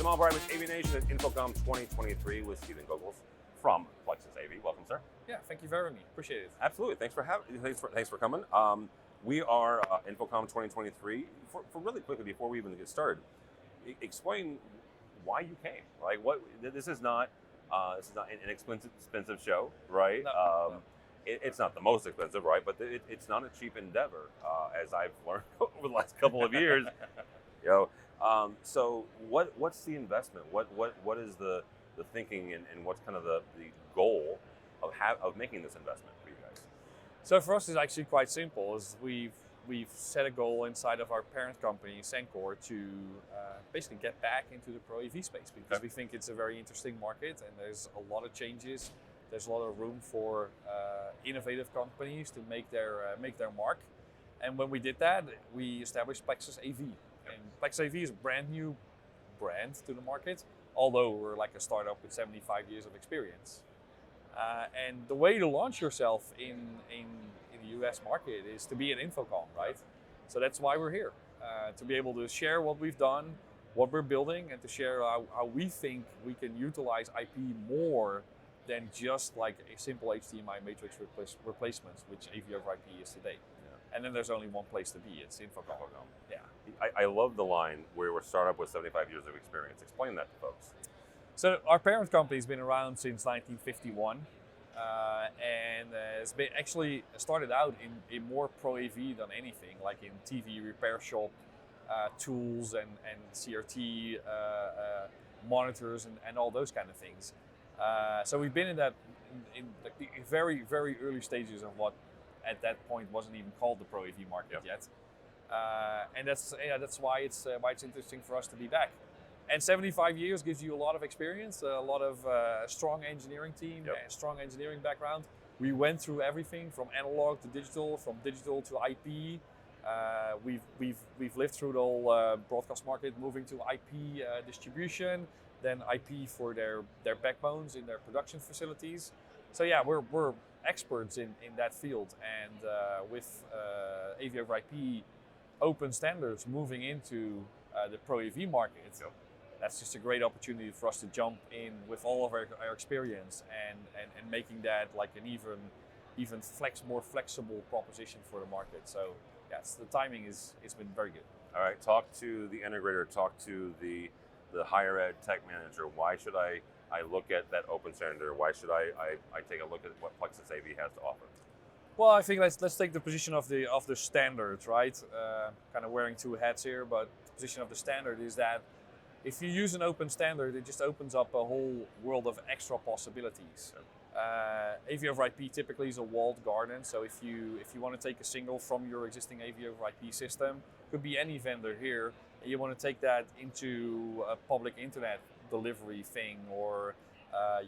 Tim Albright with AVNation at InfoComm 2023 with Steven Cogels from Plexus AV. Welcome, sir. Yeah, thank you for having me. Appreciate it. Absolutely. Thanks for coming. We are InfoComm 2023. For really quickly before we even get started, explain why you came. Like, what? This is not an expensive show, right? No. It's not the most expensive, right? But it's not a cheap endeavor, as I've learned over the last couple of years. So what's the investment? What is the thinking and what's kind of the goal of making this investment for you guys? So for us, it's actually quite simple. Is we've set a goal inside of our parent company, Sencor, to basically get back into the Pro AV space because we think it's a very interesting market and there's a lot of changes. There's a lot of room for innovative companies to make their mark. And when we did that, we established Plexus AV. And Plexus AV is a brand new brand to the market, although we're like a startup with 75 years of experience. And the way to launch yourself in the US market is to be an InfoComm, right? So that's why we're here, to be able to share what we've done, what we're building, and to share how we think we can utilize IP more than just like a simple HDMI matrix replacements, which AV over IP is today. Yeah. And then there's only one place to be, it's InfoComm. Yeah. I love the line where we're a startup with 75 years of experience. Explain that to folks. So our parent company's been around since 1951, and it's been actually started out in more Pro AV than anything, like in TV repair shop tools and CRT monitors and all those kind of things. So we've been in like the very, very early stages of what at that point wasn't even called the Pro AV market yet. And that's why it's interesting for us to be back. And 75 years gives you a lot of experience, a lot of strong engineering team, strong engineering background. We went through everything from analog to digital, from digital to IP. We've lived through the whole broadcast market, moving to IP distribution, then IP for their backbones in their production facilities. So yeah, we're experts in that field, and with AV over IP open standards moving into the Pro AV market, that's just a great opportunity for us to jump in with all of our experience and making that like an even more flexible proposition for the market. So yes, the timing it's been very good. All right, talk to the integrator, talk to the higher ed tech manager. Why should I look at that open standard? Why should I take a look at what Plexus AV has to offer? Well, I think let's take the position of the standard, right? Kind of wearing two hats here, but the position of the standard is that if you use an open standard, it just opens up a whole world of extra possibilities. AV over IP typically is a walled garden, so if you want to take a signal from your existing AV over IP system, could be any vendor here, and you want to take that into a public internet delivery thing, or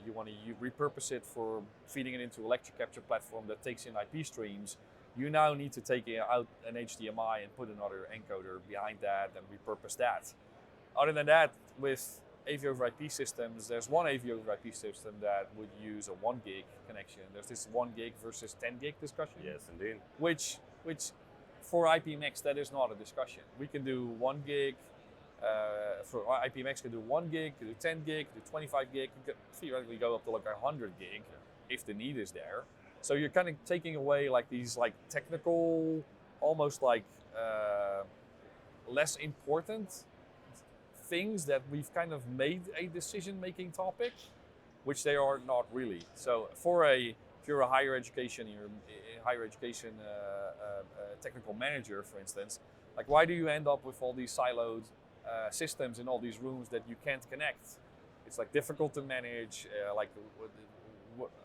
you want to repurpose it for feeding it into a lecture capture platform that takes in IP streams, you now need to take out an HDMI and put another encoder behind that and repurpose that. Other than that, with AV over IP systems, there's one AV over IP system that would use a 1 gig connection. There's this 1 gig versus 10 gig discussion. Yes, indeed. Which for IPMX, that is not a discussion. We can do 1 gig. For IPMX, can do 1 gig, can do 10 gig, can do 25 gig. You can theoretically go up to like 100 gig if the need is there. So you're kind of taking away like these like technical, almost like less important things that we've kind of made a decision-making topic, which they are not really. So if you're a higher education technical manager, for instance, like why do you end up with all these siloed systems in all these rooms that you can't connect? It's like difficult to manage.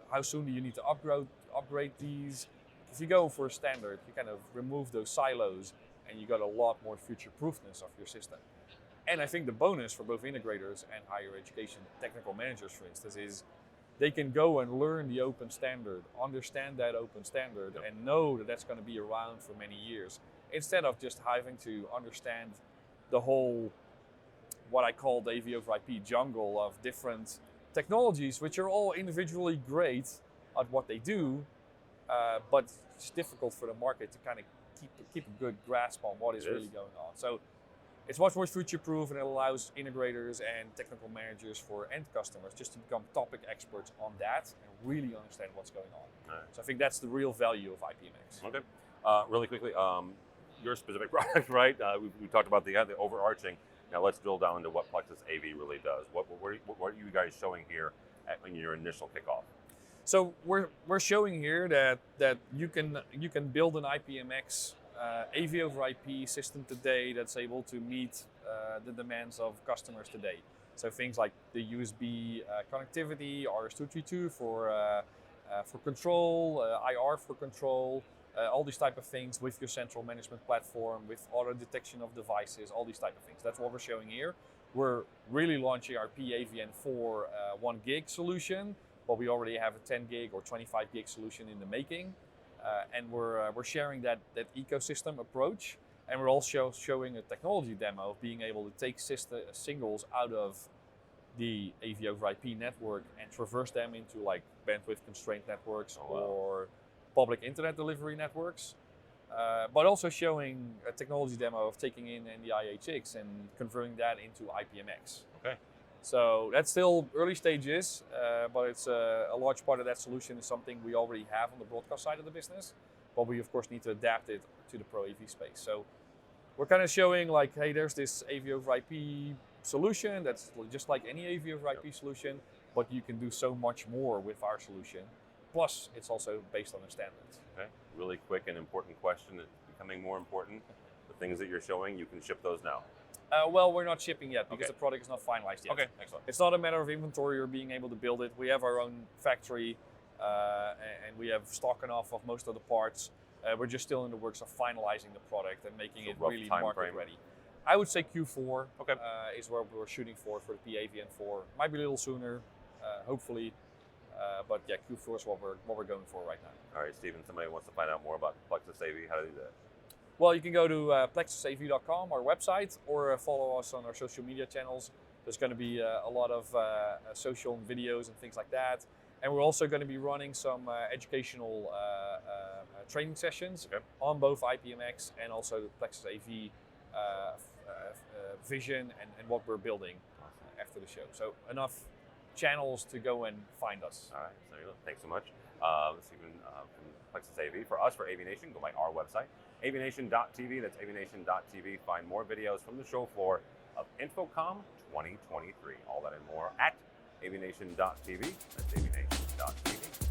How soon do you need to upgrade these? If you go for a standard, you kind of remove those silos, and you got a lot more future-proofness of your system. And I think the bonus for both integrators and higher education technical managers, for instance, is they can go and learn the open standard, understand that open standard, and know that that's going to be around for many years, instead of just having to understand the whole, what I call the AV over IP jungle of different technologies, which are all individually great at what they do, but it's difficult for the market to kind of keep a good grasp on what is really going on. So It's much more future-proof, and it allows integrators and technical managers for end customers just to become topic experts on that and really understand what's going on. All right. So I think that's the real value of IPMX. Okay. Really quickly, your specific product, right? We talked about the overarching. Now let's drill down into what Plexus AV really does. What are you guys showing here in your initial kickoff? So we're showing here that you can build an IPMX AV over IP system today that's able to meet the demands of customers today. So things like the USB connectivity, RS232 for control, IR for control, all these type of things with your central management platform, with auto detection of devices, all these type of things. That's what we're showing here. We're really launching our P-AVN4 1 gig solution, but we already have a 10 gig or 25 gig solution in the making. And we're sharing that ecosystem approach, and we're also showing a technology demo of being able to take singles out of the AV over IP network and traverse them into like bandwidth constrained networks or public internet delivery networks, but also showing a technology demo of taking in the IHX and converting that into IPMX. Okay. So that's still early stages, but it's a large part of that solution is something we already have on the broadcast side of the business, but we of course need to adapt it to the Pro AV space. So we're kind of showing like, hey, there's this AV over IP solution that's just like any AV over IP solution, but you can do so much more with our solution. Plus, it's also based on the standards. Okay. Really quick and important question. It's becoming more important. The things that you're showing, you can ship those now. Well, we're not shipping yet because the product is not finalized yet. Okay, excellent. It's not a matter of inventory or being able to build it. We have our own factory and we have stock enough of most of the parts. We're just still in the works of finalizing the product and making it really market ready. I would say Q4 is where we're shooting for the P-AVN4. Might be a little sooner, hopefully. But yeah, Q4 is what we're going for right now. All right, Steven, somebody wants to find out more about Plexus AV. How do they do that? Well, you can go to PlexusAV.com, our website, or follow us on our social media channels. There's going to be a lot of social videos and things like that. And we're also going to be running some educational training sessions on both IPMX and also the Plexus AV vision and what we're building after the show. So enough channels to go and find us. All right, so thanks so much. Steven from Plexus AV. For us, for AVNation, go by our website, AVNation.tv. That's AVNation.tv. Find more videos from the show floor of InfoComm 2023. All that and more at AVNation.tv. That's AVNation.tv.